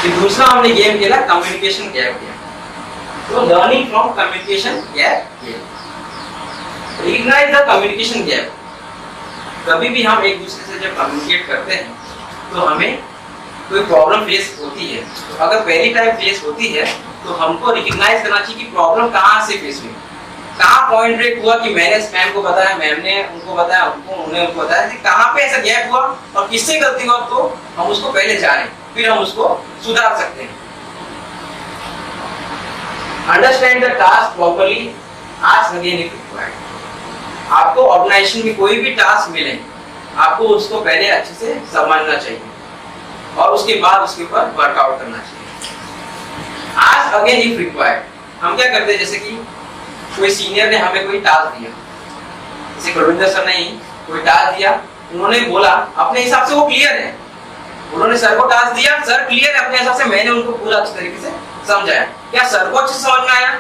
फिर दूसरा हमने गेम खेला कम्युनिकेशन गैप गेम। तो learning from communication gap game, recognise the communication gap. कभी भी हम एक दूसरे से जब कम्युनिकेट करते हैं तो हमें कोई प्रॉब्लम फेस होती है, तो अगर पहली टाइम फेस होती है तो हमको रिकॉग्नाइज करना चाहिए कि प्रॉब्लम कहाँ से फेस हुई, कहाँ पॉइंट ब्रेक हुआ कि मैंने मैम को बताया, मैम ने उनको बताया, उन्होंने उनको बताया कि कहाँ पे ऐसा गैप हुआ और किससे गलती हुआ, तो हम उसको पहले जानें, फिर हम उसको सुधार सकते हैं। Understand the task properly, ask again if required. आपको ऑर्गेनाइजेशन में कोई भी टास्क मिले, आपको उसको पहले अच्छे से समझना चाहिए और उसके बाद उसके ऊपर वर्कआउट करना चाहिए। Ask again if required. हम क्या करते हैं, जैसे कि कोई सीनियर ने हमें कोई टास्क दिया, जैसे गुरविंदर सर ने ही कोई टास्क दिया, उन्होंने बोला अपने हिसाब से वो क्लियर है, उन्होंने सर को टास्क दिया, सर क्लियर है अपने हिसाब से, मैंने उनको पूरा अच्छे तरीके से समझाया। क्या सर को अच्छे समझ में आया?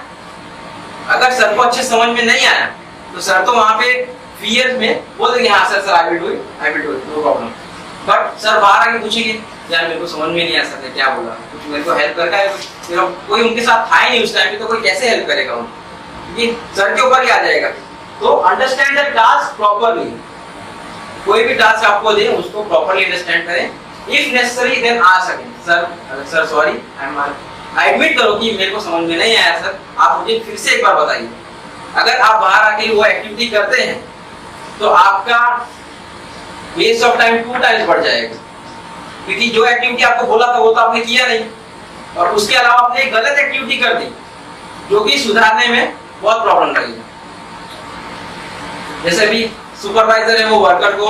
अगर सर को अच्छे समझ में नहीं आया तो सर तो वहां पे फियर में बोल देंगे हाँ sir I will do it, no problem. But sir बाहर आके पूछेंगे यार मेरे को समझ में नहीं आया सर ने क्या बोला, कुछ मेरे को हेल्प करना है, कोई उनके साथ था ही नहीं उस टाइम पे, तो कोई कैसे हेल्प करेगा उनको, क्योंकि सर के ऊपर ही आ जाएगा। तो अंडरस्टैंड द टास्क प्रॉपर्ली, कोई भी टास्क आपको दे उसको प्रॉपर्ली अंडरस्टैंड करें। If necessary then ask again, sir sorry I admit करो कि मेरे को समझ में नहीं आया सर, आप मुझे फिर से एक बार बताइए। अगर आप बाहर आके वो एक्टिविटी करते हैं तो आपका वेस्ट ऑफ टाइम 2 टाइम्स बढ़ जाएगा, क्योंकि जो एक्टिविटी आपको बोला था वो तो आपने किया नहीं, और उसके अलावा आपने एक गलत एक्टिविटी कर दी जो कि सुधारने में बहुत प्रॉब्लम लगेगी। जैसे भी सुपरवाइजर है वो वर्कर को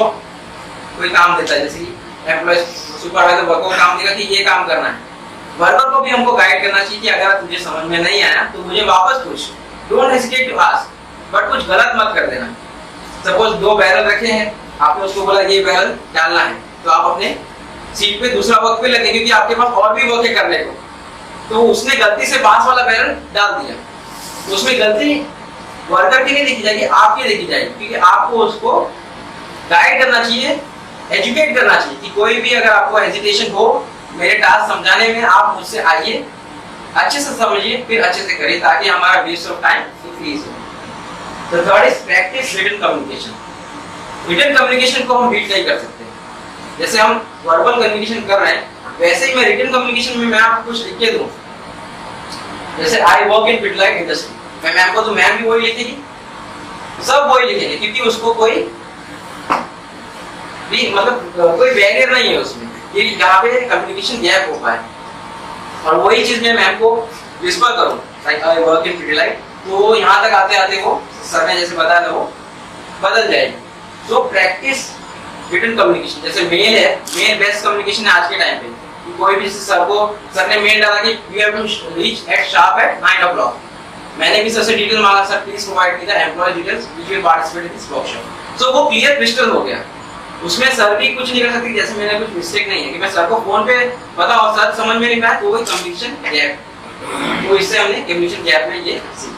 कोई काम देता है, जैसे कि एम्प्लॉय सुपरवाइजर वर्कर को काम देगा कि ये काम करना है, वर्कर को भी हमको गाइड करना चाहिए कि अगर तुझे समझ में नहीं आया तो मुझे वापस पूछ, don't hesitate to ask, but कुछ गलत मत कर देना। सपोज 2 बैरल रखे हैं, आपने उसको बोला ये बैरल डालना है, तो आप अपने सीट पे दूसरा वर्क पे लगे, क्योंकि आपके पास और भी वर्क है करने को, तो उसने गलती से बांस वाला बैरल डाल दिया, तो उसमें गलती वर्कर की नहीं देखी जाएगी, आपकी देखी जाएगी, क्योंकि आपको उसको गाइड करना चाहिए, एजुकेट करना चाहिए कि कोई भी अगर आपको हेजिटेशन हो मेरे टास्क समझाने में, आप मुझसे आइए, अच्छे से समझिए, फिर अच्छे से करिए, ताकि हमारा वेस्ट ऑफ टाइम इंक्रीज हो। The third is practice written communication. Written communication को हम बीट नहीं कर सकते। जैसे हम वर्बल कम्युनिकेशन कर रहे हैं, वैसे ही मैं रिटन कम्युनिकेशन में मैं आपको कुछ लिख के दूं, जैसे I work in Pidilite industry, मैं मैम को तो मैम भी वही लिखेगी, सब वही लिखेंगे, क्योंकि उसको कोई भी मतलब कोई बैरियर नहीं है उसमें, ये यहाँ पे कम्युनिकेशन गैप हो पाए। और वही चीज मैं मैम को विस्पर करूं like I work in Pidilite, तो यहाँ तक आते आते वो सर ने जैसे बताया था वो बदल जाएगी। तो प्रैक्टिस रिटन कम्युनिकेशन, जैसे मेल है, मेल बेस्ट कम्युनिकेशन है आज के टाइम पे, कोई भी सर को सर ने मेल डाला कि you have to reach at sharp at 9 o'clock, मैंने भी सर से डिटेल मांगा, sir please provide me the employ details which will participate in this workshop. तो वो क्लियर क्रिस्टल हो गया, उसमें सर भी कुछ नहीं कर सकती, जैसे मैंने कुछ मिस्टेक नहीं है कि मैं सर को फोन पे बताओ सर समझ में नहीं आया, तो वही कम्युनिकेशन गैप, तो इससे हमने कम्युनिकेशन गैप में ये सीखा।